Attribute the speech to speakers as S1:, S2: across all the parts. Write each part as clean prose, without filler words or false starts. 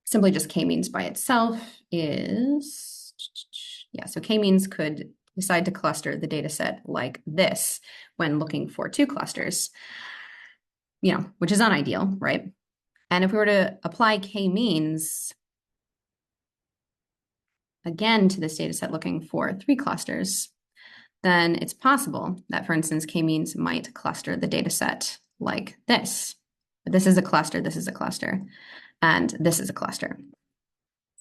S1: simply just k-means by itself is, yeah, so k-means could decide to cluster the data set like this when looking for two clusters, which is unideal, right? And if we were to apply k-means again to this data set looking for three clusters, then it's possible that, for instance, k-means might cluster the data set like this. But this is a cluster, and this is a cluster.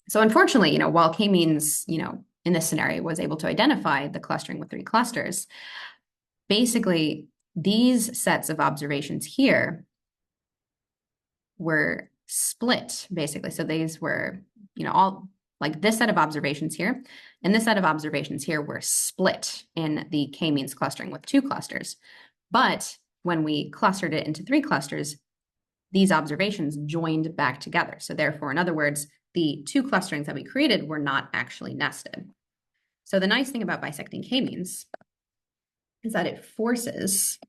S1: So unfortunately, while k-means, in this scenario was able to identify the clustering with three clusters, basically these sets of observations here were split, basically. So these were, all like this set of observations here and this set of observations here were split in the k-means clustering with two clusters. But when we clustered it into three clusters, these observations joined back together. So therefore, in other words, the two clusterings that we created were not actually nested. So the nice thing about bisecting k-means is that it forces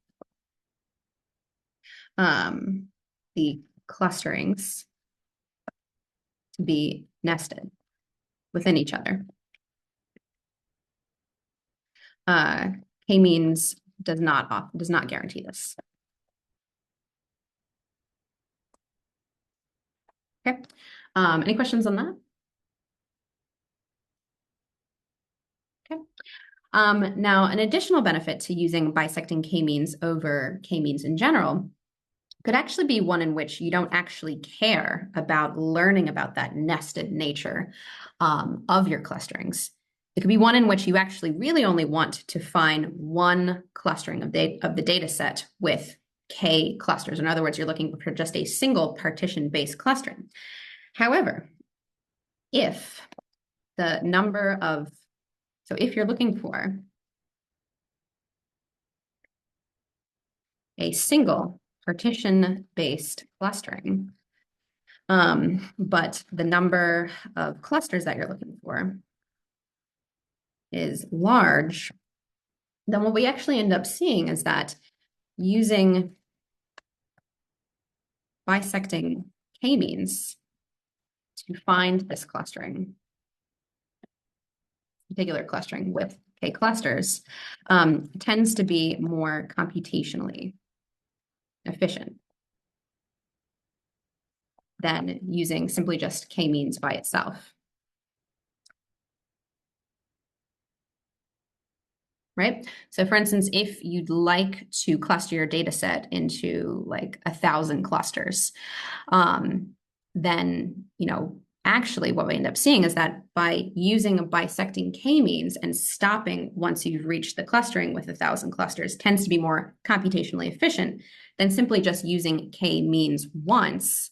S1: the clusterings to be nested within each other. K-means does not guarantee this. Okay. Any questions on that? Okay. Now, an additional benefit to using bisecting k-means over k-means in general could actually be one in which you don't actually care about learning about that nested nature of your clusterings. It could be one in which you actually really only want to find one clustering of the data set with k clusters. In other words, you're looking for just a single partition-based clustering. However, if the number of, so if you're looking for a single partition-based clustering, but the number of clusters that you're looking for is large, then what we actually end up seeing is that using bisecting k-means to find this clustering, particular clustering with k clusters, tends to be more computationally efficient than using simply just k-means by itself. Right? So for instance, if you'd like to cluster your data set into like 1,000 clusters, then, actually what we end up seeing is that by using a bisecting k-means and stopping once you've reached the clustering with 1,000 clusters tends to be more computationally efficient than simply just using k-means once,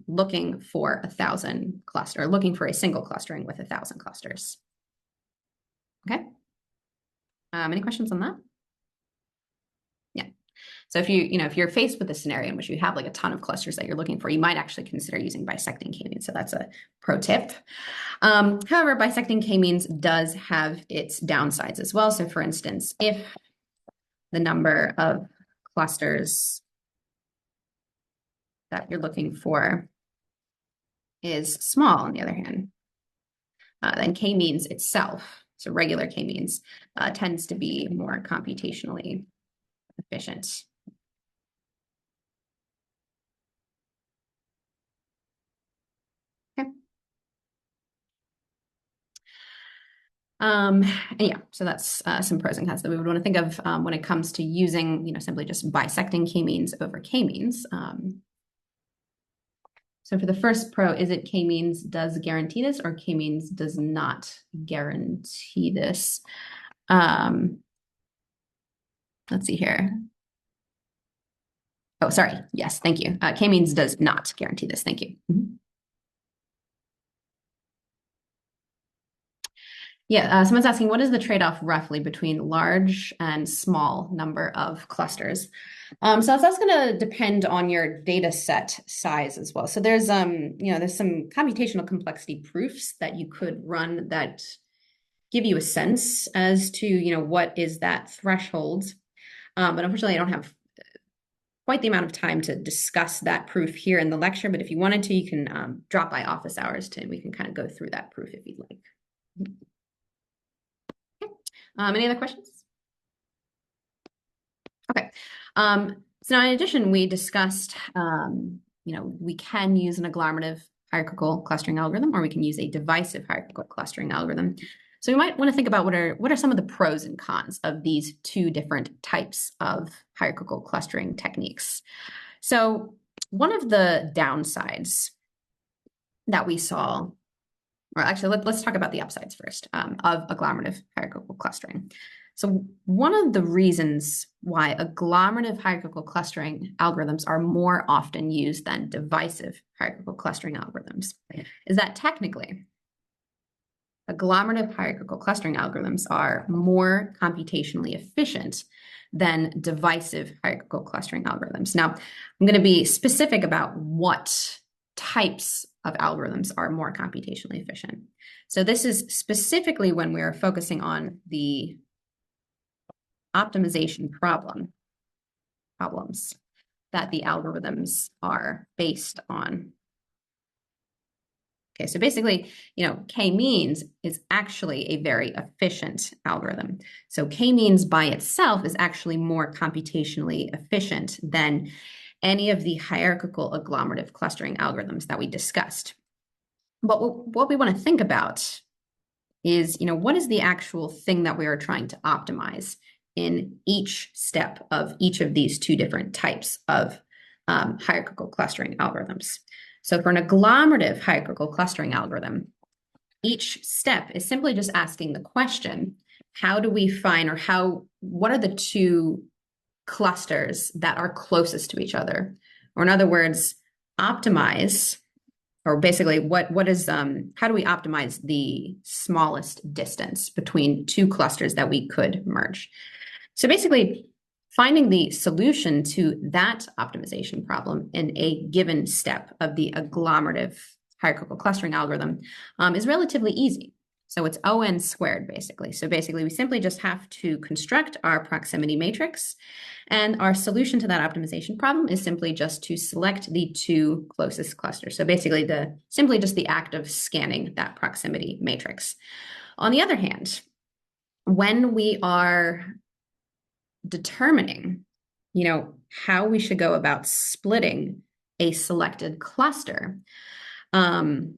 S1: looking for 1,000 cluster, looking for a single clustering with 1,000 clusters. Okay. Any questions on that? Yeah. So if you're faced with a scenario in which you have like a ton of clusters that you're looking for, you might actually consider using bisecting k-means. So that's a pro tip. However, bisecting k-means does have its downsides as well. So for instance, if the number of clusters that you're looking for is small, on the other hand, then k-means itself, so regular k-means, tends to be more computationally efficient. Okay. And yeah, so that's some pros and cons that we would want to think of when it comes to using, simply just bisecting k-means over k-means. So for the first pro, is it k-means does guarantee this or k-means does not guarantee this? Let's see here. Oh, sorry. Yes, thank you. K-means does not guarantee this. Thank you. Yeah, someone's asking, what is the trade-off roughly between large and small number of clusters? So that's going to depend on your data set size as well. So there's there's some computational complexity proofs that you could run that give you a sense as to what is that threshold. But unfortunately, I don't have quite the amount of time to discuss that proof here in the lecture, but if you wanted to, you can drop by office hours we can kind of go through that proof if you'd like. Okay. Any other questions? Okay. So now in addition, we discussed, we can use an agglomerative hierarchical clustering algorithm, or we can use a divisive hierarchical clustering algorithm. So we might want to think about what are some of the pros and cons of these two different types of hierarchical clustering techniques. So one of the downsides that we saw, or actually let's talk about the upsides first, of agglomerative hierarchical clustering. So one of the reasons why agglomerative hierarchical clustering algorithms are more often used than divisive hierarchical clustering algorithms is that technically agglomerative hierarchical clustering algorithms are more computationally efficient than divisive hierarchical clustering algorithms. Now, I'm going to be specific about what types of algorithms are more computationally efficient. So this is specifically when we're focusing on the optimization problems that the algorithms are based on. Okay, so basically, k-means is actually a very efficient algorithm. So k-means by itself is actually more computationally efficient than any of the hierarchical agglomerative clustering algorithms that we discussed. But what we want to think about is, what is the actual thing that we are trying to optimize in each step of each of these two different types of hierarchical clustering algorithms. So for an agglomerative hierarchical clustering algorithm, each step is simply just asking the question, how do we find, what are the two clusters that are closest to each other? Or in other words, optimize, or basically how do we optimize the smallest distance between two clusters that we could merge? So basically, finding the solution to that optimization problem in a given step of the agglomerative hierarchical clustering algorithm is relatively easy. So it's O(n) squared, basically. So basically, we simply just have to construct our proximity matrix, and our solution to that optimization problem is simply just to select the two closest clusters. So basically, simply just the act of scanning that proximity matrix. On the other hand, when we are determining, how we should go about splitting a selected cluster, from,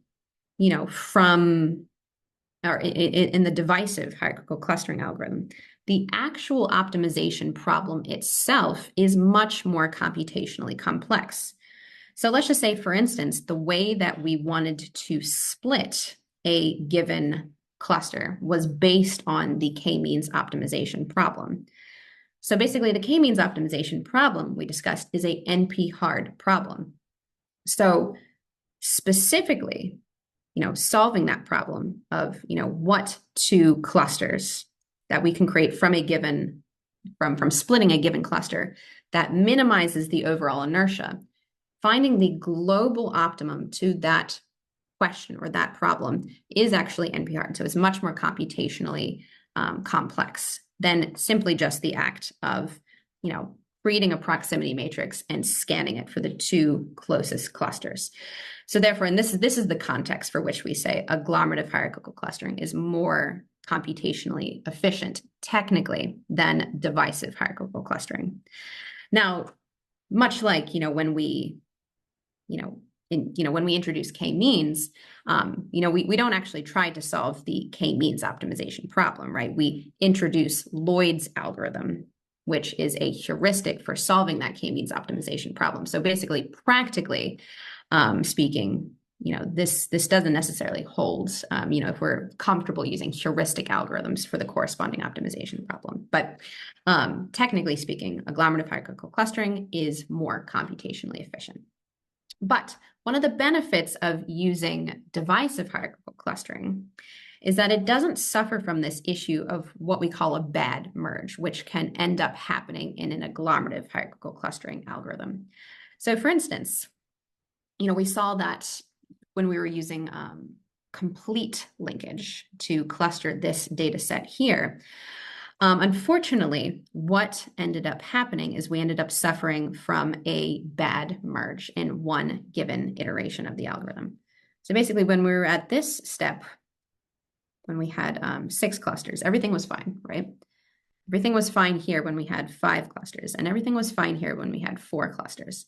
S1: or in the divisive hierarchical clustering algorithm, the actual optimization problem itself is much more computationally complex. So let's just say, for instance, the way that we wanted to split a given cluster was based on the k-means optimization problem. So basically, the k-means optimization problem we discussed is a NP-hard problem. So specifically, solving that problem of, what two clusters that we can create from from splitting a given cluster that minimizes the overall inertia, finding the global optimum to that question or that problem is actually NP-hard. So it's much more computationally complex than simply just the act of, creating a proximity matrix and scanning it for the two closest clusters. So therefore, and this is the context for which we say agglomerative hierarchical clustering is more computationally efficient technically than divisive hierarchical clustering. Now, much like, when we introduce k-means, we don't actually try to solve the k-means optimization problem, right? We introduce Lloyd's algorithm, which is a heuristic for solving that k-means optimization problem. So basically, practically speaking, this doesn't necessarily hold, if we're comfortable using heuristic algorithms for the corresponding optimization problem. But technically speaking, agglomerative hierarchical clustering is more computationally efficient. But one of the benefits of using divisive hierarchical clustering is that it doesn't suffer from this issue of what we call a bad merge, which can end up happening in an agglomerative hierarchical clustering algorithm. So for instance, we saw that when we were using complete linkage to cluster this data set here, Unfortunately, what ended up happening is we ended up suffering from a bad merge in one given iteration of the algorithm. So basically, when we were at this step, when we had 6 clusters, everything was fine, right? Everything was fine here when we had 5 clusters, and everything was fine here when we had 4 clusters.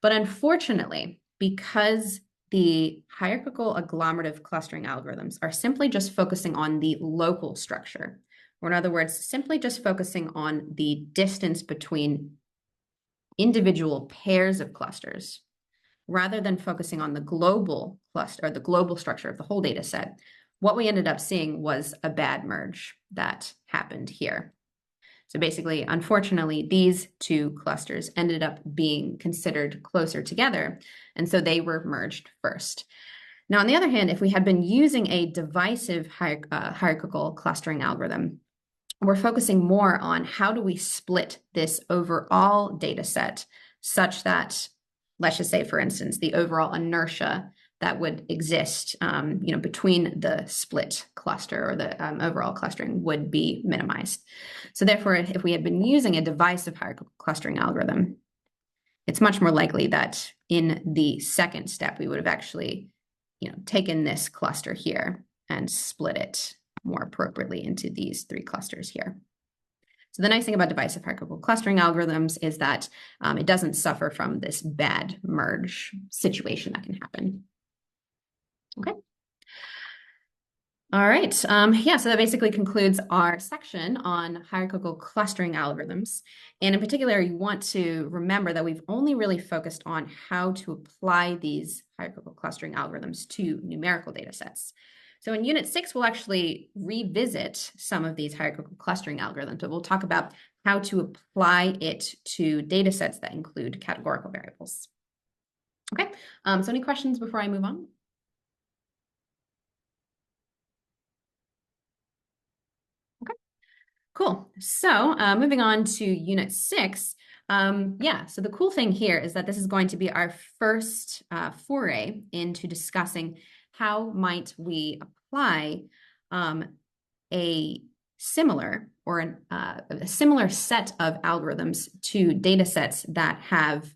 S1: But unfortunately, because the hierarchical agglomerative clustering algorithms are simply just focusing on the local structure, or in other words, simply just focusing on the distance between individual pairs of clusters, rather than focusing on the global cluster or the global structure of the whole data set, what we ended up seeing was a bad merge that happened here. So basically, unfortunately, these 2 clusters ended up being considered closer together, and so they were merged first. Now, on the other hand, if we had been using a divisive hierarchical clustering algorithm, we're focusing more on how do we split this overall data set such that, let's just say, for instance, the overall inertia that would exist between the split cluster or the overall clustering would be minimized. So therefore, if we had been using a divisive hierarchical clustering algorithm, it's much more likely that in the second step, we would have actually taken this cluster here and split it more appropriately into these 3 clusters here. So the nice thing about divisive hierarchical clustering algorithms is that it doesn't suffer from this bad merge situation that can happen. Okay. All right. So that basically concludes our section on hierarchical clustering algorithms. And in particular, you want to remember that we've only really focused on how to apply these hierarchical clustering algorithms to numerical data sets. So in Unit 6, we'll actually revisit some of these hierarchical clustering algorithms, but we'll talk about how to apply it to data sets that include categorical variables. Okay, so any questions before I move on? Cool. So moving on to Unit 6. So the cool thing here is that this is going to be our first foray into discussing how might we apply a similar or a similar set of algorithms to data sets that have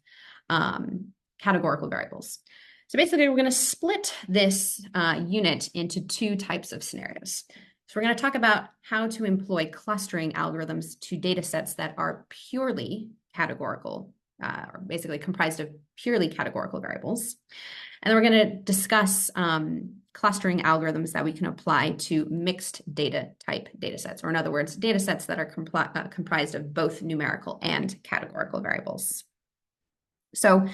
S1: categorical variables. So basically, we're going to split this unit into 2 types of scenarios. So we're going to talk about how to employ clustering algorithms to data sets that are purely categorical, or basically comprised of purely categorical variables. And then we're going to discuss clustering algorithms that we can apply to mixed data type data sets, or in other words, data sets that are comprised of both numerical and categorical variables. So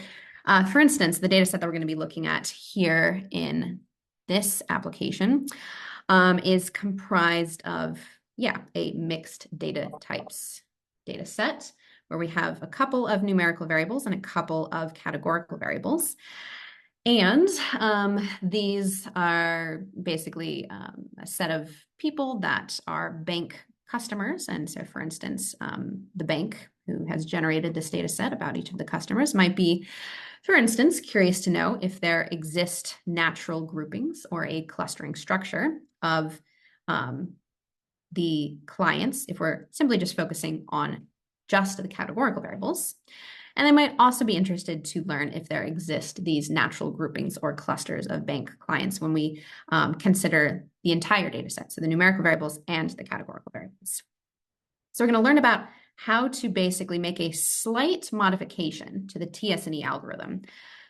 S1: for instance, the data set that we're going to be looking at here in this application is comprised of, a mixed data types data set where we have a couple of numerical variables and a couple of categorical variables. And these are basically a set of people that are bank customers. And so, for instance, the bank who has generated this data set about each of the customers might be, for instance, curious to know if there exist natural groupings or a clustering structure of the clients, if we're simply just focusing on just the categorical variables. And they might also be interested to learn if there exist these natural groupings or clusters of bank clients when we consider the entire data set, so the numerical variables and the categorical variables. So we're going to learn about how to basically make a slight modification to the TS&E algorithm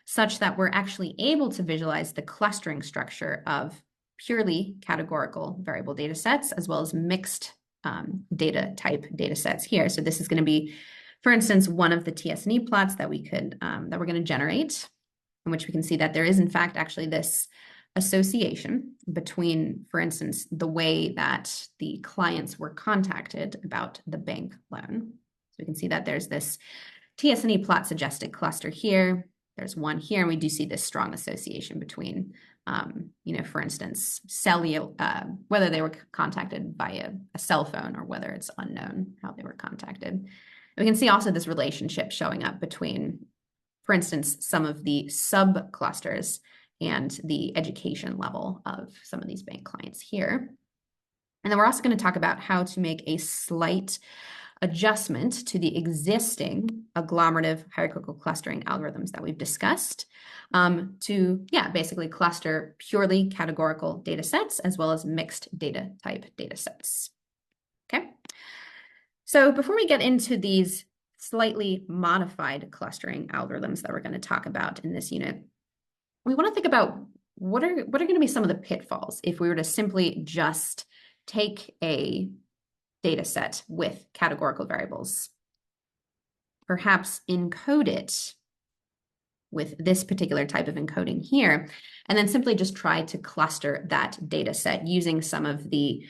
S1: such that we're actually able to visualize the clustering structure of purely categorical variable data sets as well as mixed data type data sets here. So this is going to be, for instance, one of the TS&E plots that we could that we're going to generate, in which we can see that there is in fact actually this association between, for instance, the way that the clients were contacted about the bank loan. So we can see that there's this TS&E plot suggested cluster here. There's one here, and we do see this strong association between, for instance, whether they were contacted by a cell phone or whether it's unknown how they were contacted. And we can see also this relationship showing up between, for instance, some of the subclusters and the education level of some of these bank clients here. And then we're also going to talk about how to make a slight adjustment to the existing agglomerative hierarchical clustering algorithms that we've discussed to, basically cluster purely categorical data sets as well as mixed data type data sets. Okay. So before we get into these slightly modified clustering algorithms that we're going to talk about in this unit, we want to think about what are going to be some of the pitfalls if we were to simply just take a data set with categorical variables, perhaps encode it with this particular type of encoding here, and then simply just try to cluster that data set using some of the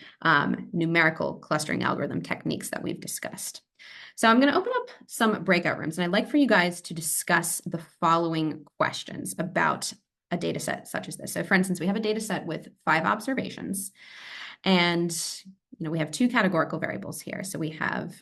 S1: numerical clustering algorithm techniques that we've discussed. So I'm going to open up some breakout rooms, and I'd like for you guys to discuss the following questions about a data set such as this. So for instance, we have a data set with 5 observations, and we have 2 categorical variables here. So we have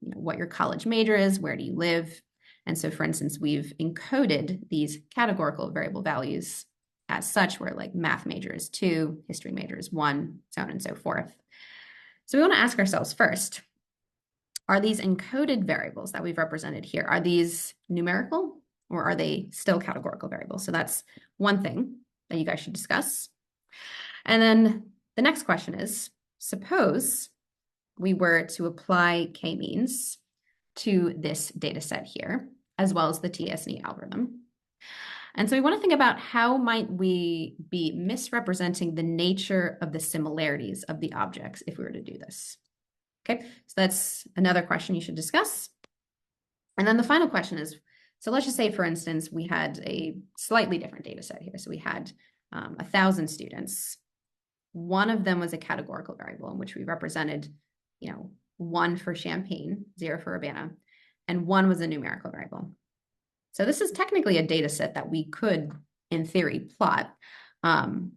S1: what your college major is, where do you live? And so for instance, we've encoded these categorical variable values as such, where like math major is 2, history major is 1, so on and so forth. So we want to ask ourselves first, are these encoded variables that we've represented here, are these numerical or are they still categorical variables? So that's one thing that you guys should discuss. And then the next question is, suppose we were to apply k-means to this data set here, as well as the TSNE algorithm. And so we want to think about how might we be misrepresenting the nature of the similarities of the objects if we were to do this. Okay, so that's another question you should discuss. And then the final question is, so let's just say, for instance, we had a slightly different data set here. So we had 1,000 students. One of them was a categorical variable in which we represented, 1 for Champaign, 0 for Urbana, and 1 was a numerical variable. So this is technically a data set that we could, in theory, plot, on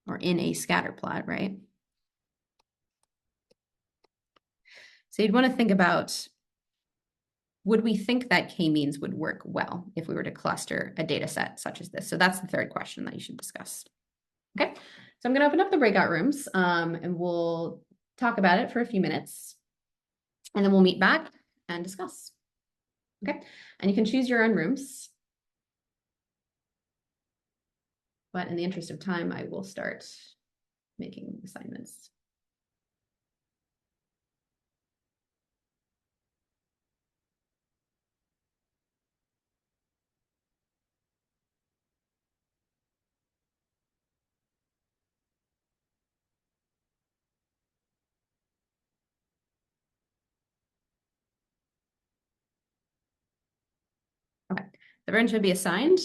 S1: or in a scatter plot, right? So you'd want to think about, would we think that k-means would work well if we were to cluster a data set such as this? So that's the third question that you should discuss. Okay, so I'm going to open up the breakout rooms and we'll talk about it for a few minutes, and then we'll meet back and discuss. Okay, and you can choose your own rooms. But in the interest of time, I will start making assignments. Okay, the room should be assigned.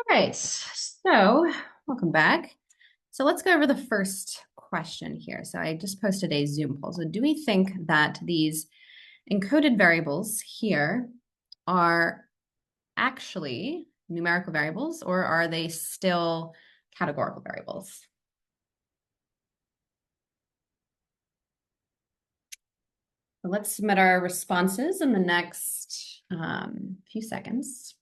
S1: right, so welcome back. So let's go over the first question here. So I just posted a Zoom poll. So do we think that these encoded variables here are actually numerical variables, or are they still categorical variables? So let's submit our responses in the next few seconds.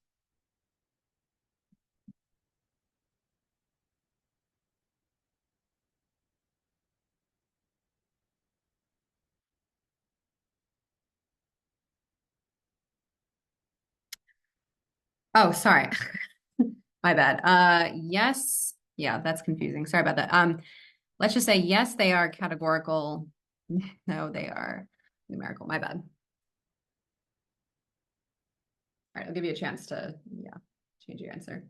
S1: Oh, sorry. My bad. Yes. Yeah, that's confusing. Sorry about that. Let's just say yes, they are categorical. No, they are numerical. My bad. All right, I'll give you a chance to, yeah, change your answer.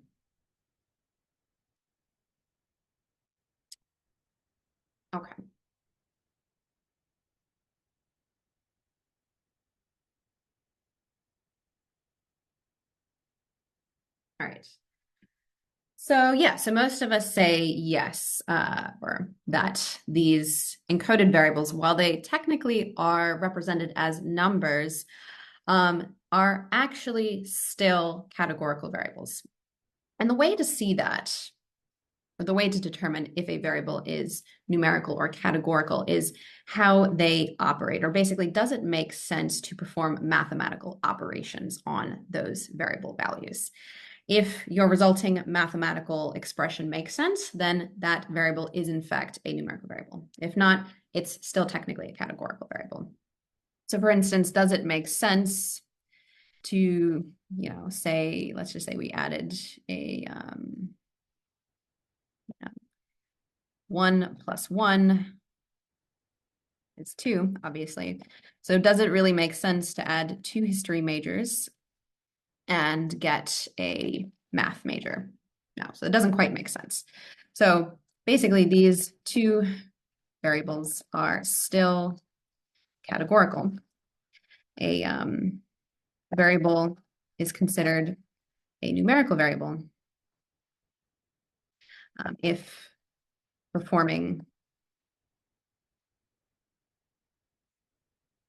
S1: Okay. All right. So yeah, so most of us say yes, or that these encoded variables, while they technically are represented as numbers, are actually still categorical variables. And the way to see that, or the way to determine if a variable is numerical or categorical, is how they operate, or basically, does it make sense to perform mathematical operations on those variable values? If your resulting mathematical expression makes sense, then that variable is in fact a numerical variable. If not, it's still technically a categorical variable. So for instance, does it make sense to, say, let's just say we added a 1 plus 1 is 2, obviously. So does it really make sense to add 2 history majors and get a math major? No, so it doesn't quite make sense. So basically, these 2 variables are still categorical. A variable is considered a numerical variable if performing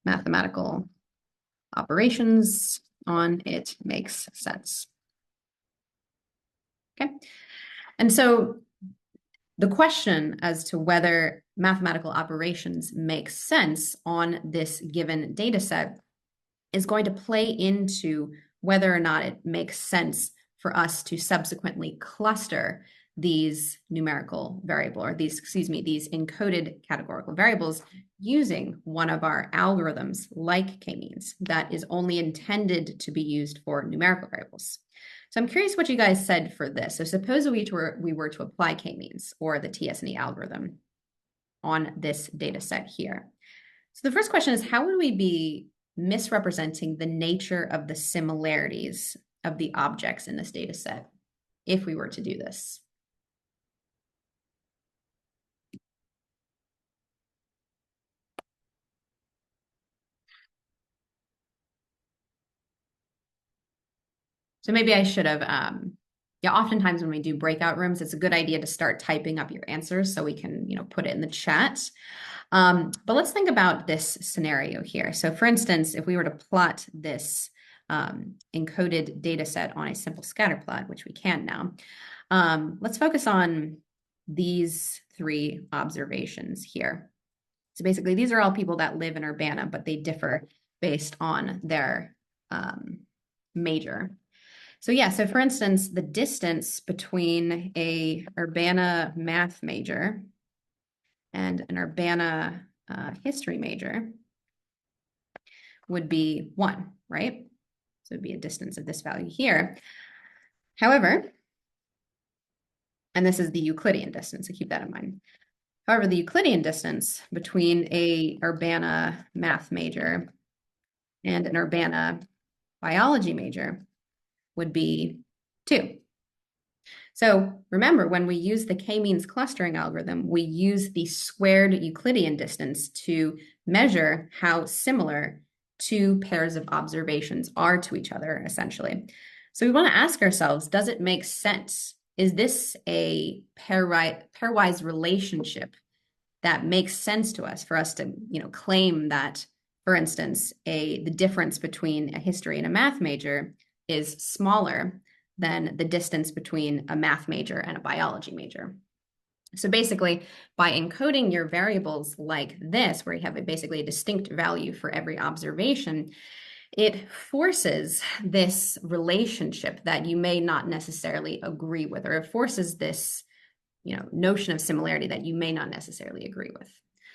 S1: mathematical operations on it makes sense. Okay, and so the question as to whether mathematical operations make sense on this given data set is going to play into whether or not it makes sense for us to subsequently cluster these numerical variable, or these encoded categorical variables using one of our algorithms like k-means that is only intended to be used for numerical variables. So I'm curious what you guys said for this. So suppose we were to apply k-means or the TSNE algorithm on this data set here. So the first question is, how would we be misrepresenting the nature of the similarities of the objects in this data set if we were to do this? So maybe I should have, yeah, oftentimes when we do breakout rooms, it's a good idea to start typing up your answers so we can, put it in the chat. But let's think about this scenario here. So for instance, if we were to plot this encoded data set on a simple scatter plot, which we can now, let's focus on these 3 observations here. So basically, these are all people that live in Urbana, but they differ based on their major. So yeah, so for instance, the distance between a Urbana math major and an Urbana history major would be 1, right? So it'd be a distance of this value here. However, and this is the Euclidean distance, so keep that in mind. However, the Euclidean distance between a Urbana math major and an Urbana biology major would be 2. So remember, when we use the k-means clustering algorithm, we use the squared Euclidean distance to measure how similar 2 pairs of observations are to each other, essentially. So we want to ask ourselves, does it make sense? Is this a pairwise relationship that makes sense to us for us to, claim that, for instance, the difference between a history and a math major is smaller than the distance between a math major and a biology major? So basically, by encoding your variables like this, where you have basically a distinct value for every observation, it forces this relationship that you may not necessarily agree with, or it forces this, notion of similarity that you may not necessarily agree with.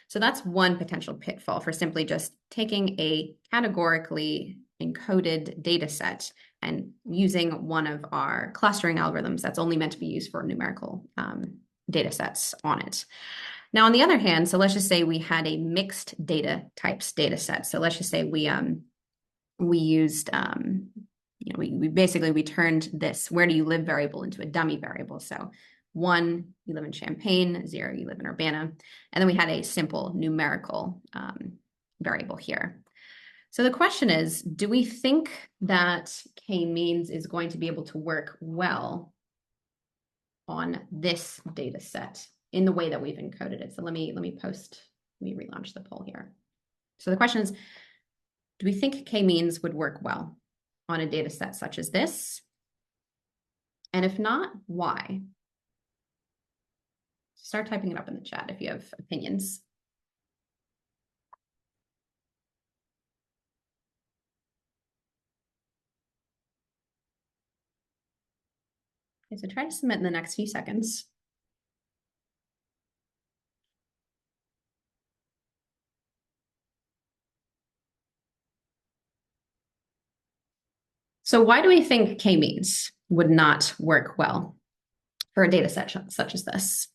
S1: So that's one potential pitfall for simply just taking a categorically encoded data set and using one of our clustering algorithms that's only meant to be used for numerical data sets on it. Now, on the other hand, so let's just say we had a mixed data types data set. So let's just say we used, we turned this where do you live variable into a dummy variable. So 1, you live in Champaign, 0, you live in Urbana. And then we had a simple numerical variable here. So the question is, do we think that k-means is going to be able to work well on this data set in the way that we've encoded it? So let me relaunch the poll here. So the question is, do we think k-means would work well on a data set such as this? And if not, why? Start typing it up in the chat if you have opinions. Okay, so try to submit in the next few seconds. So why do we think k-means would not work well for a data set such as this?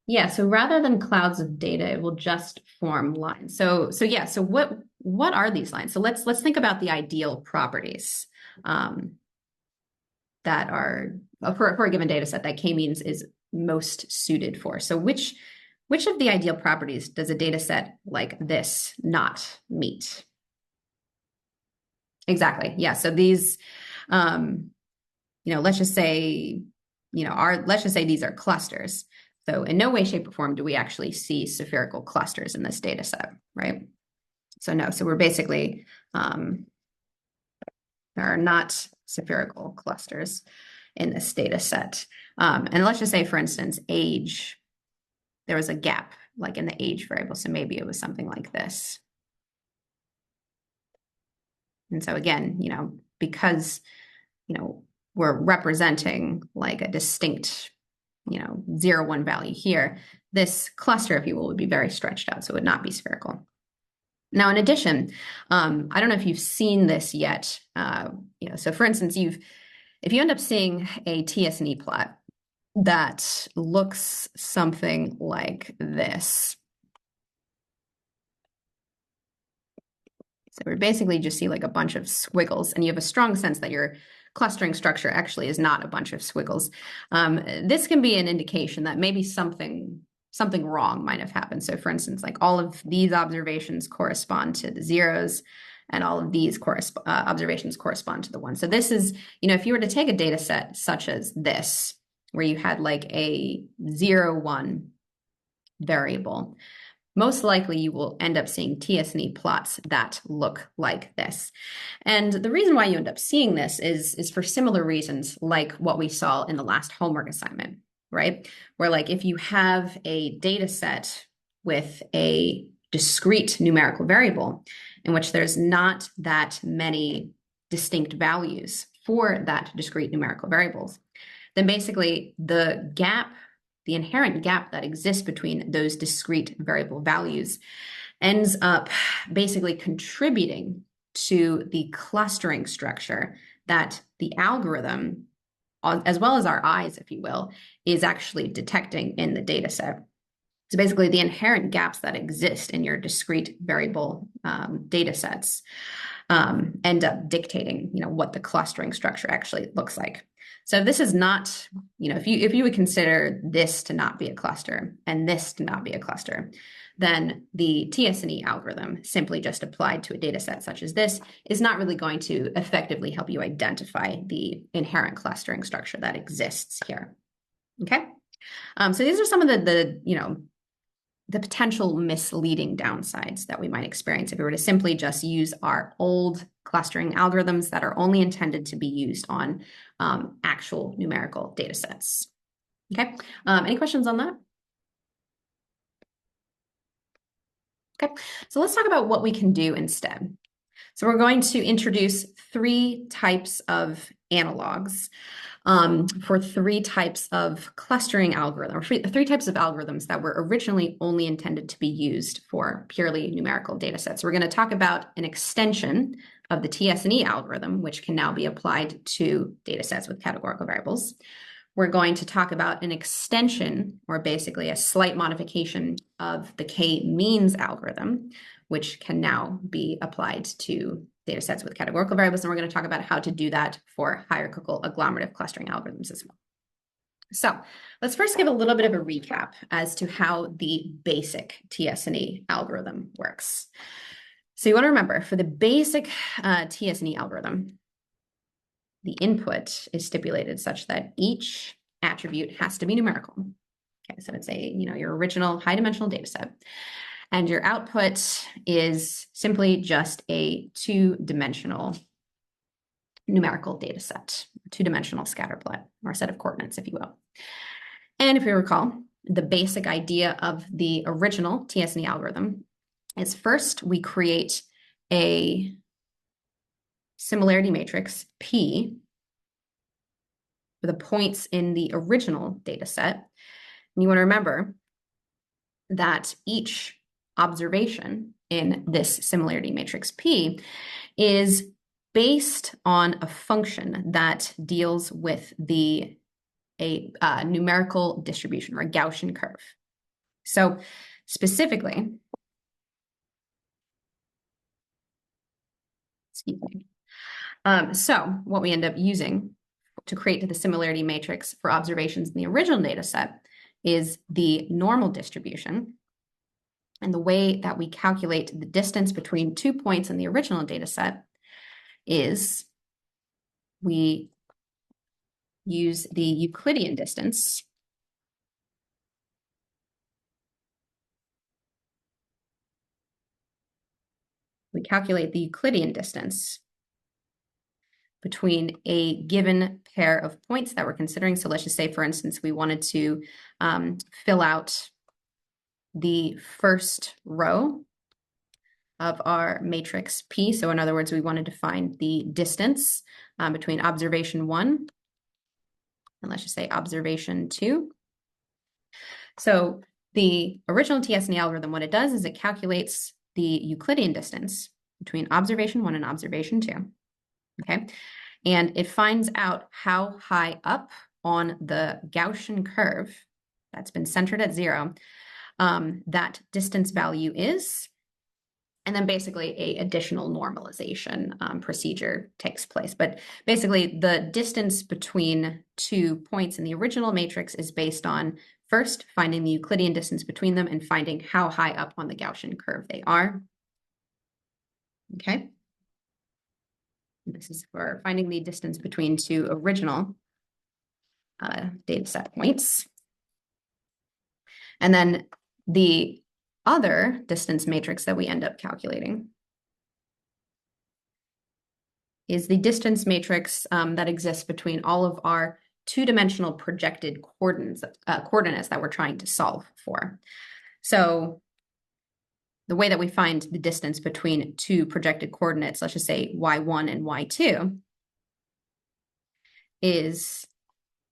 S1: Yeah, so rather than clouds of data, it will just form lines. So what are these lines? So let's think about the ideal properties that are for a given data set that k-means is most suited for. So which of the ideal properties does a data set like this not meet? Exactly. Yeah. So these, let's just say, let's just say these are clusters. So in no way, shape, or form do we actually see spherical clusters in this data set, right? So no. So we're basically, there are not spherical clusters in this data set. And let's just say, for instance, age, there was a gap like in the age variable. So maybe it was something like this. And so again, because, we're representing like a distinct, 0, 1 value here, this cluster, if you will, would be very stretched out. So it would not be spherical. Now, in addition, I don't know if you've seen this yet. So for instance, if you end up seeing a TS&E plot that looks something like this. So we basically just see like a bunch of squiggles, and you have a strong sense that your clustering structure actually is not a bunch of squiggles. This can be an indication that maybe something wrong might have happened. So for instance, like all of these observations correspond to the zeros, and all of these observations correspond to the ones. So this is, if you were to take a data set such as this, where you had like a 0, 1 variable, most likely you will end up seeing TS&E plots that look like this. And the reason why you end up seeing this is for similar reasons like what we saw in the last homework assignment, right? Where like if you have a data set with a discrete numerical variable in which there's not that many distinct values for that discrete numerical variables, then basically the inherent gap that exists between those discrete variable values ends up basically contributing to the clustering structure that the algorithm, as well as our eyes, if you will, is actually detecting in the data set. So basically the inherent gaps that exist in your discrete variable data sets end up dictating, what the clustering structure actually looks like. So this is not, if you would consider this to not be a cluster and this to not be a cluster, then the TSNE algorithm, simply just applied to a data set such as this, is not really going to effectively help you identify the inherent clustering structure that exists here. Okay, so these are some of the potential misleading downsides that we might experience if we were to simply just use our old clustering algorithms that are only intended to be used on actual numerical data sets. Okay, any questions on that? Okay, so let's talk about what we can do instead. So we're going to introduce three types of analogs for three types of clustering algorithms, three types of algorithms that were originally only intended to be used for purely numerical data sets. We're going to talk about an extension of the TSNE algorithm, which can now be applied to data sets with categorical variables. We're going to talk about an extension, or basically a slight modification of the k-means algorithm, which can now be applied to data sets with categorical variables. And we're going to talk about how to do that for hierarchical agglomerative clustering algorithms as well. So let's first give a little bit of a recap as to how the basic TSNE algorithm works. So you want to remember, for the basic TSNE algorithm, the input is stipulated such that each attribute has to be numerical. Okay, so it's your original high dimensional data set. And your output is simply just a two-dimensional numerical data set, two-dimensional scatter plot, or set of coordinates, if you will. And if you recall, the basic idea of the original TSNE algorithm is first we create a similarity matrix P for the points in the original data set. And you want to remember that each observation in this similarity matrix P is based on a function that deals with a numerical distribution, or a Gaussian curve. So specifically, excuse me. So what we end up using to create the similarity matrix for observations in the original data set is the normal distribution. And the way that we calculate the distance between 2 points in the original data set is we use the Euclidean distance we calculate the Euclidean distance between a given pair of points that we're considering. So let's just say, for instance, we wanted to fill out the first row of our matrix P. So in other words, we wanted to find the distance between observation 1 and let's just say observation 2. So the original TSNE algorithm, what it does is it calculates the Euclidean distance between observation 1 and observation 2. Okay, and it finds out how high up on the Gaussian curve that's been centered at 0 that distance value is, and then basically a additional normalization procedure takes place. But basically the distance between 2 points in the original matrix is based on first finding the Euclidean distance between them and finding how high up on the Gaussian curve they are. Okay. This is for finding the distance between 2 original data set points. And then the other distance matrix that we end up calculating is the distance matrix that exists between all of our two-dimensional projected coordinates that we're trying to solve for. So the way that we find the distance between two projected coordinates, let's just say y1 and y2, is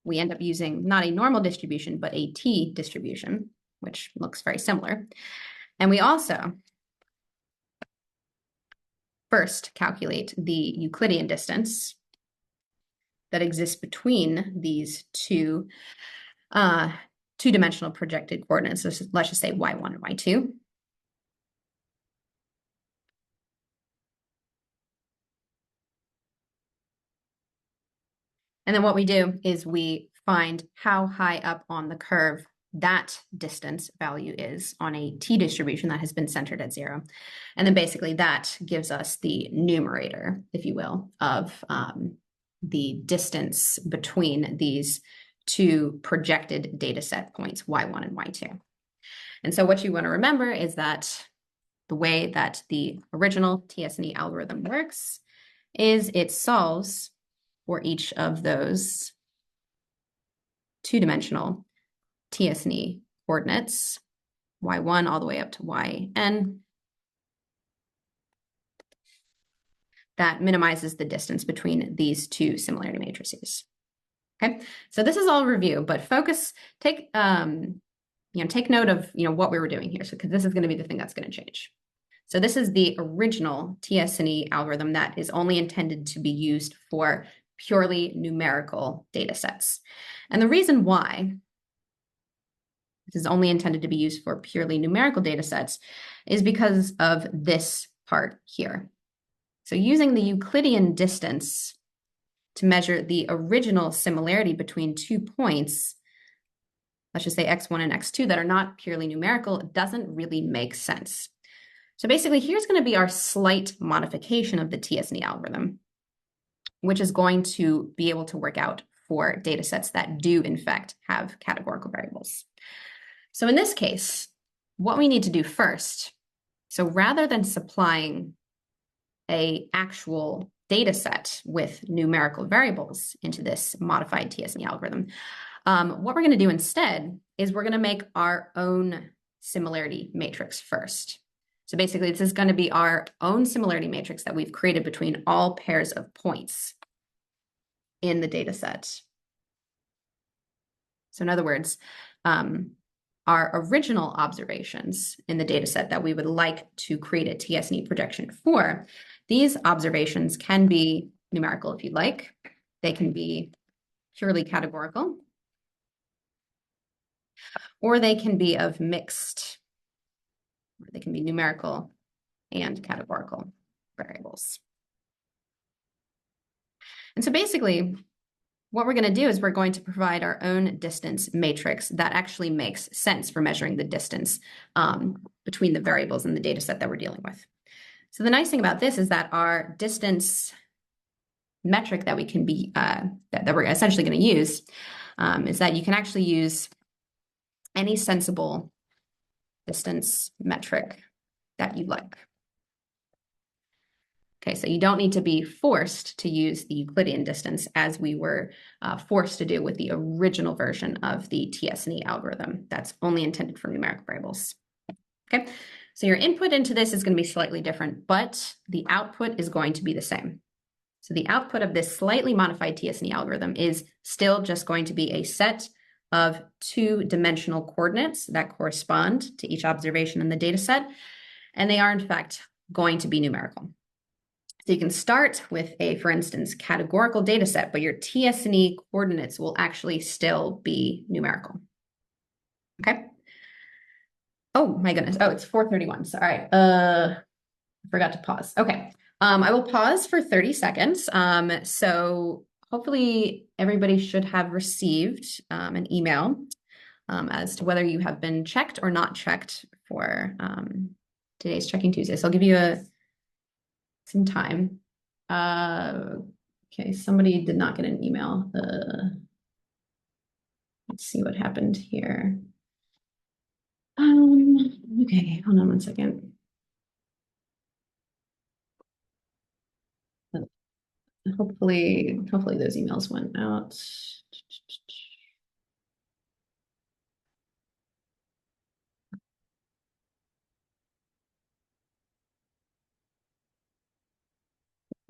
S1: we end up using not a normal distribution, but a t distribution, which looks very similar. And we also first calculate the Euclidean distance that exists between these two-dimensional projected coordinates. So let's just say y1 and y2. And then what we do is we find how high up on the curve that distance value is on a t distribution that has been centered at 0. And then basically that gives us the numerator, if you will, of the distance between these two projected data set points, y1 and y2. And so what you want to remember is that the way that the original TSNE algorithm works is it solves for each of those two-dimensional TSNE coordinates, y1 all the way up to yn. That minimizes the distance between these two similarity matrices. Okay, so this is all review, but focus, take note of what we were doing here, so because this is going to be the thing that's going to change. So this is the original TSNE algorithm that is only intended to be used for purely numerical data sets. And the reason why this is only intended to be used for purely numerical data sets is because of this part here. So using the Euclidean distance to measure the original similarity between 2 points, let's just say x1 and x2, that are not purely numerical, it doesn't really make sense. So basically, here's going to be our slight modification of the TSNE algorithm, which is going to be able to work out for data sets that do, in fact, have categorical variables. So in this case, what we need to do first, so rather than supplying an actual data set with numerical variables into this modified TSNE algorithm, what we're going to do instead is we're going to make our own similarity matrix first. So basically, this is going to be our own similarity matrix that we've created between all pairs of points in the data set. So in other words, our original observations in the data set that we would like to create a TSNE projection for, these observations can be numerical if you'd like. They can be purely categorical, or they can be of mixed, they can be numerical and categorical variables. And so basically, what we're going to do is we're going to provide our own distance matrix that actually makes sense for measuring the distance between the variables in the data set that we're dealing with. So the nice thing about this is that our distance metric that we can be that we're essentially going to use is that you can actually use any sensible distance metric that you like. Okay, so you don't need to be forced to use the Euclidean distance as we were forced to do with the original version of the TSNE algorithm that's only intended for numerical variables. Okay, so your input into this is going to be slightly different, but the output is going to be the same. So the output of this slightly modified TSNE algorithm is still just going to be a set of two-dimensional coordinates that correspond to each observation in the data set, and they are in fact going to be numerical. So you can start with a, for instance, categorical data set, but your TSNE coordinates will actually still be numerical. Okay. Oh my goodness. Oh, it's 4:31. Sorry. I forgot to pause. Okay. I will pause for 30 seconds. So hopefully everybody should have received an email as to whether you have been checked or not checked for today's Checking Tuesday. So I'll give you some time. Okay, somebody did not get an email. Let's see what happened here. Okay, hold on one second. Hopefully those emails went out.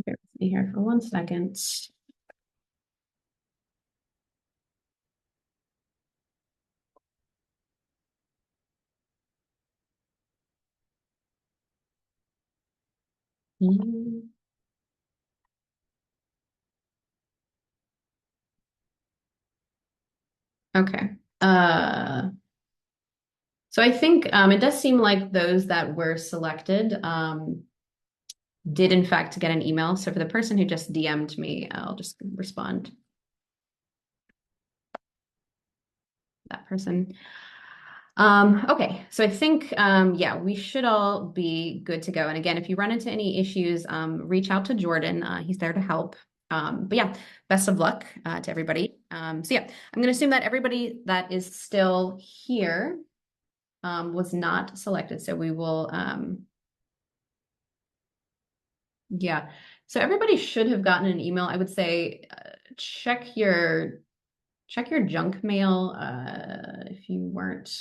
S1: Bear with me here for 1 second. Okay. So I think it does seem like those that were selected did in fact get an email. So for the person who just DM'd me, I'll just respond. That person. Okay, so I think, yeah, we should all be good to go. And again, if you run into any issues, reach out to Jordan. He's there to help. But yeah, best of luck to everybody. So yeah, I'm going to assume that everybody that is still here was not selected. So we will, yeah. So everybody should have gotten an email. I would say check your junk mail if you weren't.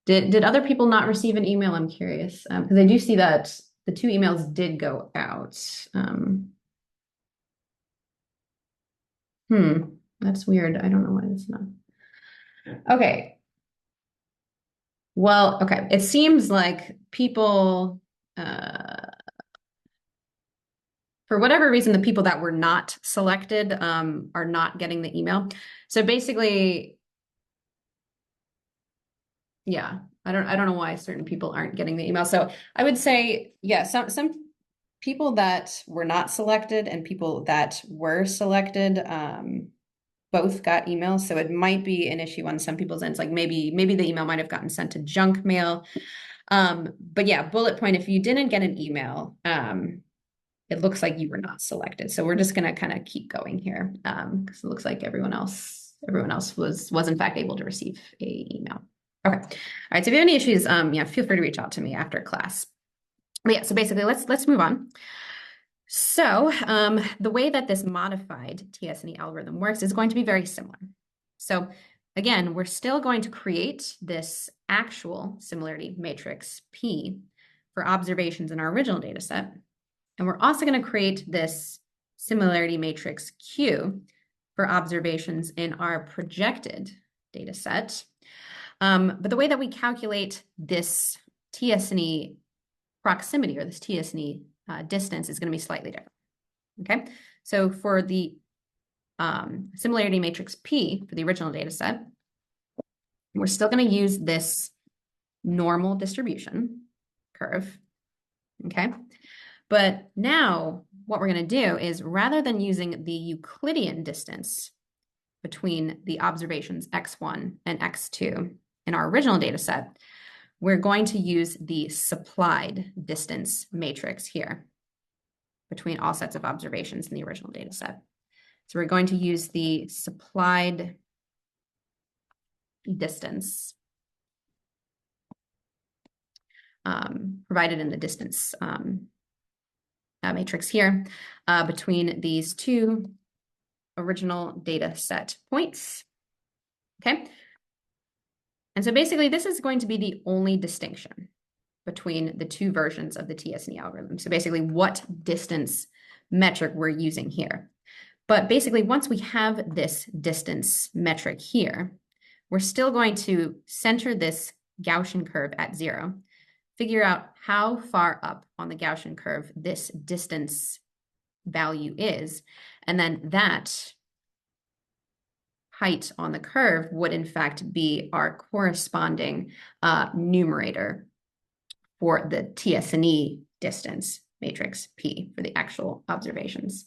S1: Did other people not receive an email? I'm curious because I do see that the two emails did go out. Hmm, that's weird. I don't know why it's not. Okay. Well, okay. It seems like people, for whatever reason, the people that were not selected are not getting the email. So basically, yeah, I don't know why certain people aren't getting the email. So I would say, yeah, some people that were not selected and people that were selected both got emails. So it might be an issue on some people's ends. Like maybe the email might have gotten sent to junk mail. But yeah, bullet point, if you didn't get an email, it looks like you were not selected. So we're just gonna kind of keep going here. Because it looks like everyone else was in fact able to receive a email. Okay. All right. So if you have any issues, yeah, feel free to reach out to me after class. But yeah, so basically let's move on. So the way that this modified TSNE algorithm works is going to be very similar. So again, we're still going to create this actual similarity matrix P for observations in our original data set. And we're also going to create this similarity matrix Q for observations in our projected data set. But the way that we calculate this TSNE proximity or this TSNE distance is going to be slightly different. Okay, so for the similarity matrix P for the original data set, we're still going to use this normal distribution curve. Okay, but now what we're going to do is rather than using the Euclidean distance between the observations x1 and x2 in our original data set, we're going to use the supplied distance matrix here between all sets of observations in the original data set. So we're going to use the supplied distance provided in the distance matrix here between these two original data set points. Okay. And so basically this is going to be the only distinction between the two versions of the TSNE algorithm. So basically what distance metric we're using here. But basically once we have this distance metric here, we're still going to center this Gaussian curve at 0, figure out how far up on the Gaussian curve this distance value is, and then that height on the curve would in fact be our corresponding numerator for the TSNE distance matrix P for the actual observations.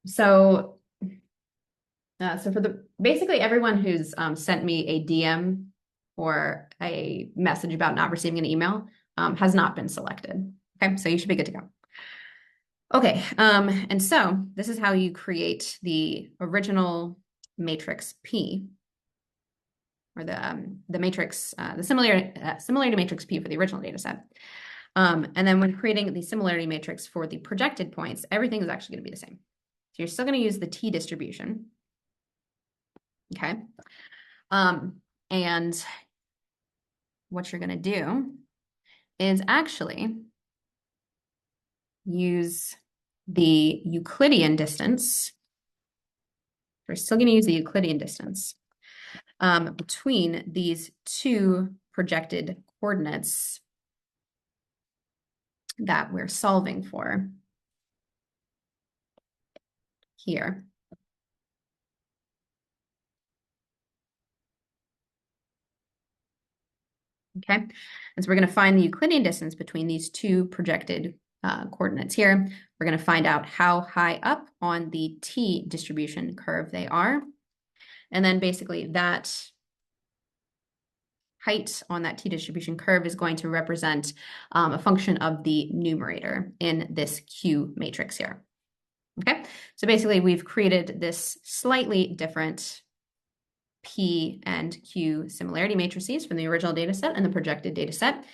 S1: So for basically everyone who's sent me a DM or a message about not receiving an email has not been selected. Okay, so you should be good to go. Okay, and so this is how you create the original matrix P, or the matrix, the similarity matrix P for the original data set. And then when creating the similarity matrix for the projected points, everything is actually going to be the same. So you're still going to use the T distribution. Okay. And what you're going to do is actually use the Euclidean distance. We're still going to use the Euclidean distance between these two projected coordinates that we're solving for here. Okay, and so we're going to find the Euclidean distance between these two projected coordinates here. We're going to find out how high up on the T distribution curve they are. And then basically that height on that t-distribution curve is going to represent a function of the numerator in this Q matrix here. Okay, so basically we've created this slightly different P and Q similarity matrices from the original data set and the projected data set.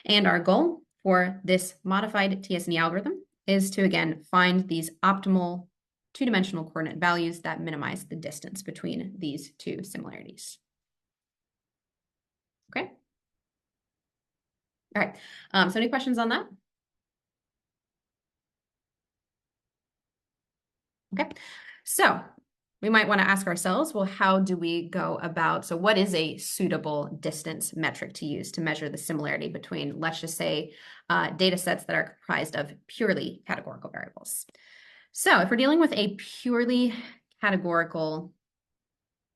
S1: And our goal for this modified TSNE algorithm is to, again, find these optimal two-dimensional coordinate values that minimize the distance between these two similarities. Okay. All right. So any questions on that? Okay. So we might want to ask ourselves, well, how do we go about, so what is a suitable distance metric to use to measure the similarity between, let's just say, data sets that are comprised of purely categorical variables? So if we're dealing with a purely categorical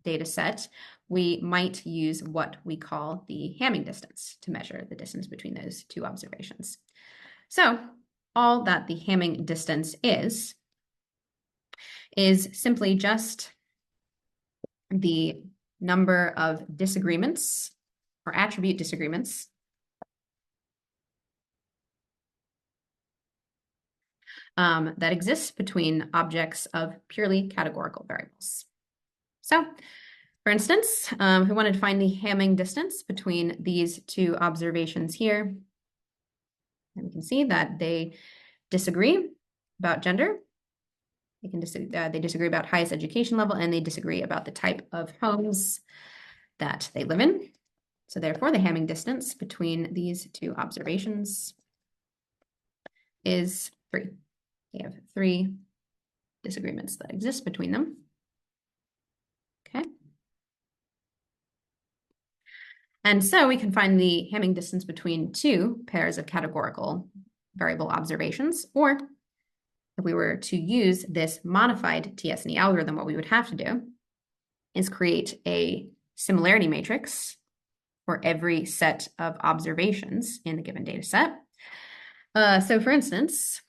S1: data set, we might use what we call the Hamming distance to measure the distance between those two observations. So all that the Hamming distance is simply just the number of disagreements or attribute disagreements that exist between objects of purely categorical variables. So, for instance, if we wanted to find the Hamming distance between these two observations here, and we can see that they disagree about gender. They disagree about highest education level, and they disagree about the type of homes that they live in. So therefore, the Hamming distance between these two observations is 3. We have 3 disagreements that exist between them. Okay. And so we can find the Hamming distance between 2 pairs of categorical variable observations, or if we were to use this modified TSNE algorithm, what we would have to do is create a similarity matrix for every set of observations in the given data set. So for instance,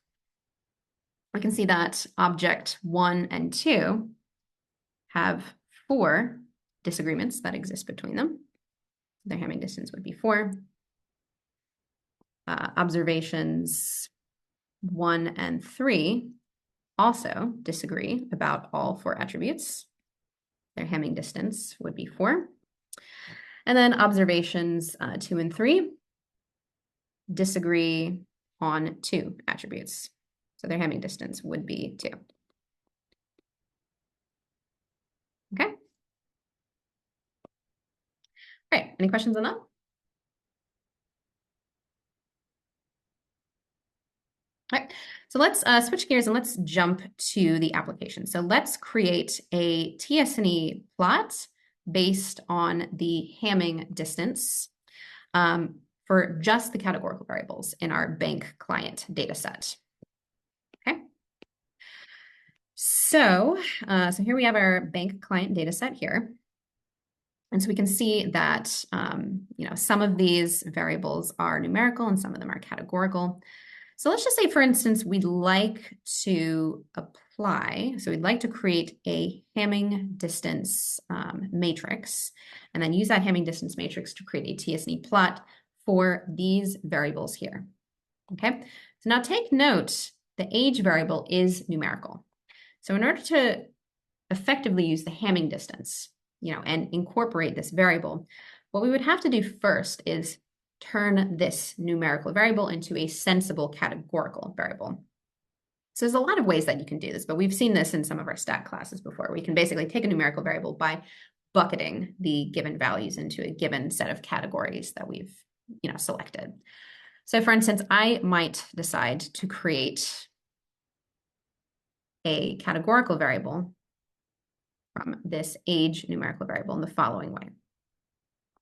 S1: we can see that object 1 and 2 have 4 disagreements that exist between them. Their Hamming distance would be 4. Observations 1 and 3 also disagree about all 4 attributes. Their Hamming distance would be 4. And then observations 2 and 3 disagree on 2 attributes. So their Hamming distance would be 2. Okay. All right, any questions on that? All right, so let's switch gears and let's jump to the application. So let's create a TSNE plot based on the Hamming distance for just the categorical variables in our bank client data set. Okay. So here we have our bank client data set here. And so we can see that some of these variables are numerical and some of them are categorical. So let's just say, for instance, we'd like to apply, so we'd like to create a Hamming distance matrix, and then use that Hamming distance matrix to create a TSNE plot for these variables here. Okay, so now take note, the age variable is numerical. So in order to effectively use the Hamming distance, and incorporate this variable, what we would have to do first is turn this numerical variable into a sensible categorical variable. So there's a lot of ways that you can do this, but we've seen this in some of our stat classes before. We can basically take a numerical variable by bucketing the given values into a given set of categories that we've selected. So for instance, I might decide to create a categorical variable from this age numerical variable in the following way.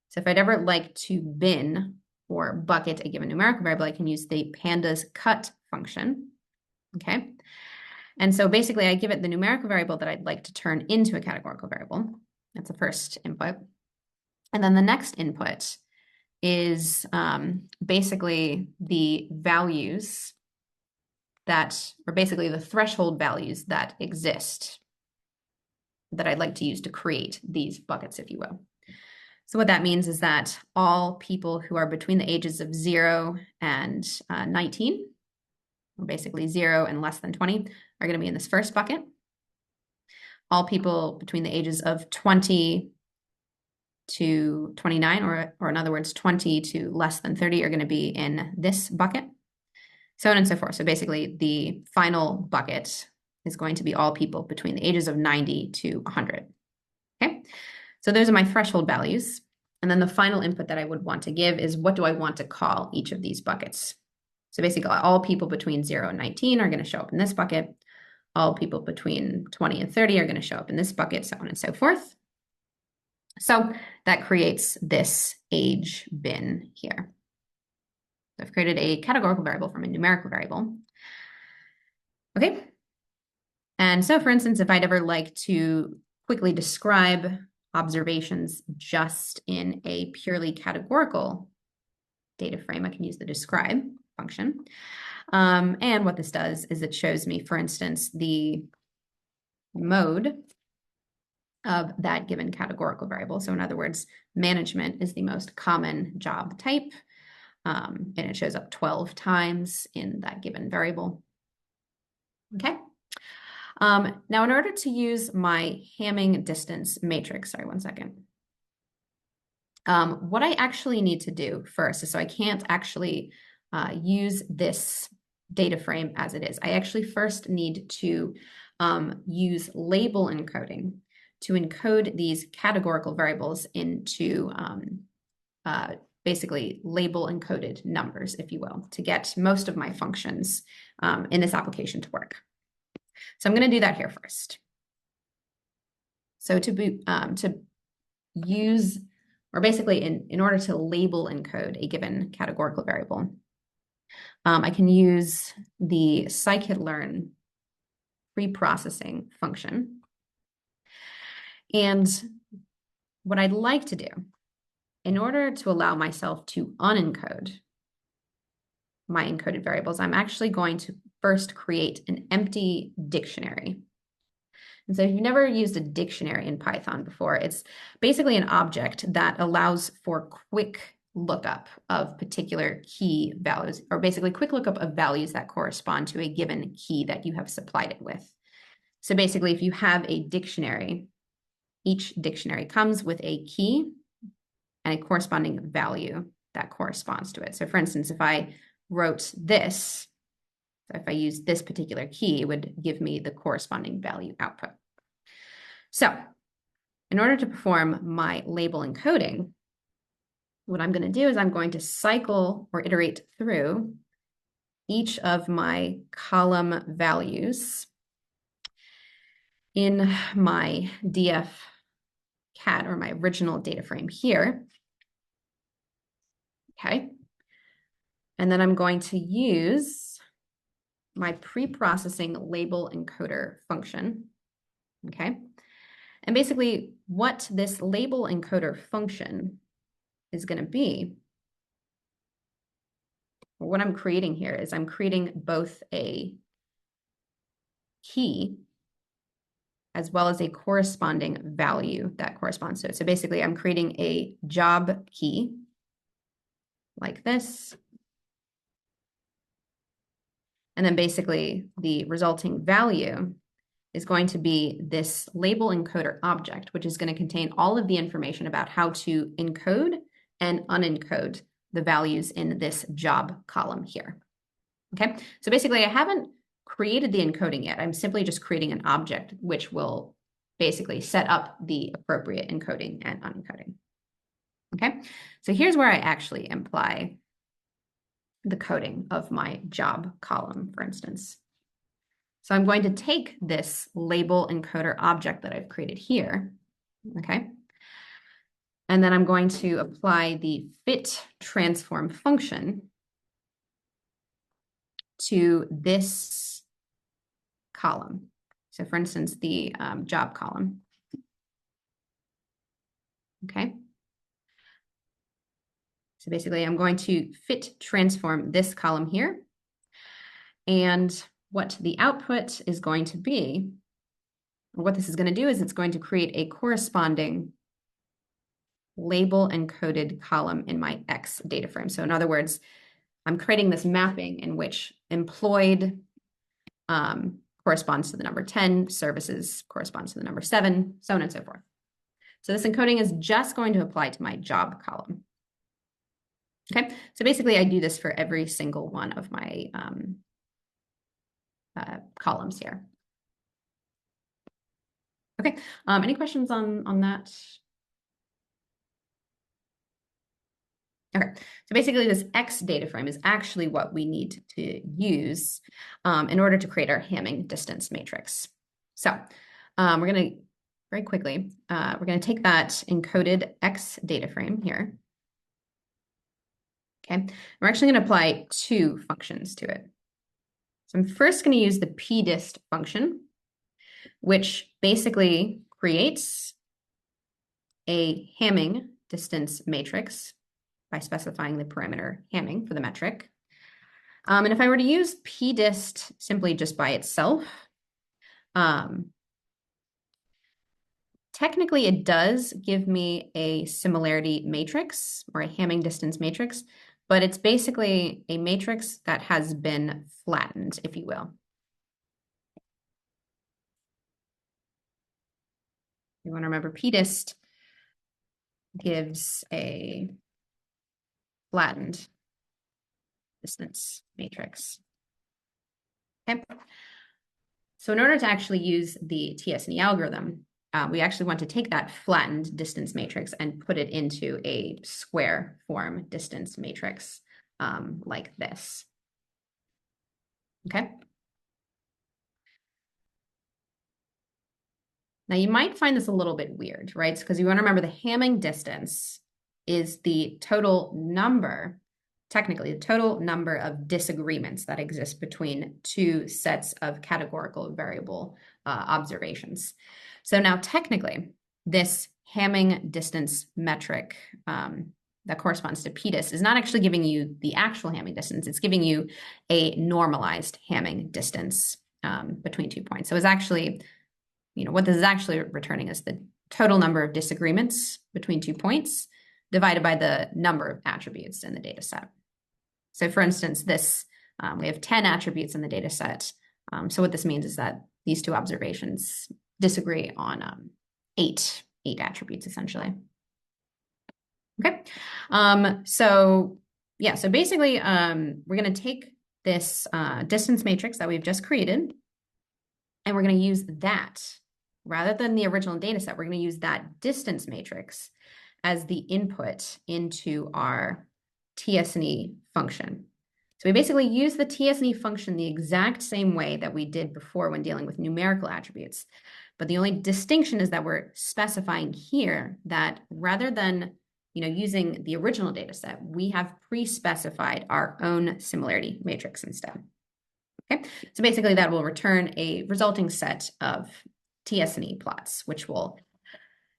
S1: So if I'd ever like to bin or bucket a given numerical variable, I can use the pandas cut function, okay? And so basically I give it the numerical variable that I'd like to turn into a categorical variable. That's the first input. And then the next input is basically the values that, or basically the threshold values that exist that I'd like to use to create these buckets, if you will. So what that means is that all people who are between the ages of 0 and 19, or basically 0 and less than 20, are going to be in this first bucket. All people between the ages of 20 to 29, or in other words, 20 to less than 30, are going to be in this bucket, so on and so forth. So basically, the final bucket is going to be all people between the ages of 90 to 100. Okay, so those are my threshold values. And then the final input that I would want to give is what do I want to call each of these buckets? So basically, all people between 0 and 19 are going to show up in this bucket. All people between 20 and 30 are going to show up in this bucket, so on and so forth. So that creates this age bin here. So I've created a categorical variable from a numerical variable. Okay. And so, for instance, if I'd ever like to quickly describe observations just in a purely categorical data frame, I can use the describe function. And what this does is it shows me, for instance, the mode of that given categorical variable. So in other words, management is the most common job type, and it shows up 12 times in that given variable. Okay. Now, in order to use my Hamming distance matrix, sorry, one second. What I actually need to do first is, so I can't actually use this data frame as it is. I actually first need to use label encoding to encode these categorical variables into basically label encoded numbers, if you will, to get most of my functions in this application to work. So I'm going to do that here first. So to use, or basically in order to label encode a given categorical variable, I can use the scikit-learn pre-processing function. And what I'd like to do, in order to allow myself to unencode my encoded variables, I'm actually going to first create an empty dictionary. And so if you've never used a dictionary in Python before, it's basically an object that allows for quick lookup of particular key values, or basically quick lookup of values that correspond to a given key that you have supplied it with. So basically, if you have a dictionary, each dictionary comes with a key and a corresponding value that corresponds to it. So for instance, if I wrote this, so if I use this particular key, it would give me the corresponding value output. So in order to perform my label encoding, what I'm going to do is I'm going to cycle or iterate through each of my column values in my df cat, or my original data frame here. Okay. And then I'm going to use my pre-processing label encoder function. Okay. And basically what this label encoder function is going to be, or what I'm creating here is I'm creating both a key as well as a corresponding value that corresponds to it. So basically I'm creating a job key like this. And then basically the resulting value is going to be this label encoder object, which is going to contain all of the information about how to encode and unencode the values in this job column here. Okay, so basically I haven't created the encoding yet. I'm simply just creating an object which will basically set up the appropriate encoding and unencoding. Okay, so here's where I actually imply the coding of my job column, for instance. So I'm going to take this label encoder object that I've created here, okay? And then I'm going to apply the fit transform function to this column. So for instance, the job column, okay? So basically I'm going to fit transform this column here. And what the output is going to be, what this is going to do is it's going to create a corresponding label encoded column in my X data frame. So in other words, I'm creating this mapping in which employed corresponds to the number 10, services corresponds to the number 7, so on and so forth. So this encoding is just going to apply to my job column. Okay, so basically I do this for every single one of my columns here. Okay, any questions on that? Okay, so basically this X data frame is actually what we need to use in order to create our Hamming distance matrix. So we're going to, very quickly, we're going to take that encoded X data frame here. Okay, we're actually going to apply two functions to it. So I'm first going to use the pdist function, which basically creates a Hamming distance matrix by specifying the parameter Hamming for the metric. And if I were to use pdist simply just by itself, technically it does give me a similarity matrix or a Hamming distance matrix, but it's basically a matrix that has been flattened, if you will. You want to remember pdist gives a flattened distance matrix. Okay. So in order to actually use the TSNE algorithm, we actually want to take that flattened distance matrix and put it into a square form distance matrix like this. Okay. Now you might find this a little bit weird, right? Because you want to remember the Hamming distance is the total number, technically the total number of disagreements that exist between two sets of categorical variable observations. So now technically this Hamming distance metric that corresponds to pdist is not actually giving you the actual Hamming distance, it's giving you a normalized Hamming distance between 2 points. So it's actually, what this is actually returning is the total number of disagreements between 2 points divided by the number of attributes in the data set. So for instance, this, we have 10 attributes in the data set. So what this means is that these two observations disagree on eight attributes essentially. Okay. So basically we're going to take this distance matrix that we've just created, and we're going to use that rather than the original data set. We're going to use that distance matrix as the input into our TSNE function. So we basically use the TSNE function the exact same way that we did before when dealing with numerical attributes. But the only distinction is that we're specifying here that rather than using the original data set, we have pre-specified our own similarity matrix instead. Okay, so basically that will return a resulting set of TSNE plots, which we'll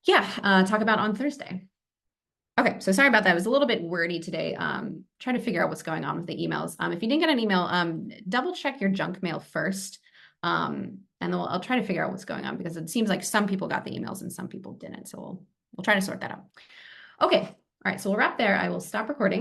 S1: talk about on Thursday. Okay, so sorry about that. It was a little bit wordy today. Trying to figure out what's going on with the emails. If you didn't get an email, double check your junk mail first. And then I'll try to figure out what's going on, because it seems like some people got the emails and some people didn't. So we'll try to sort that out. Okay, all right, so we'll wrap there. I will stop recording.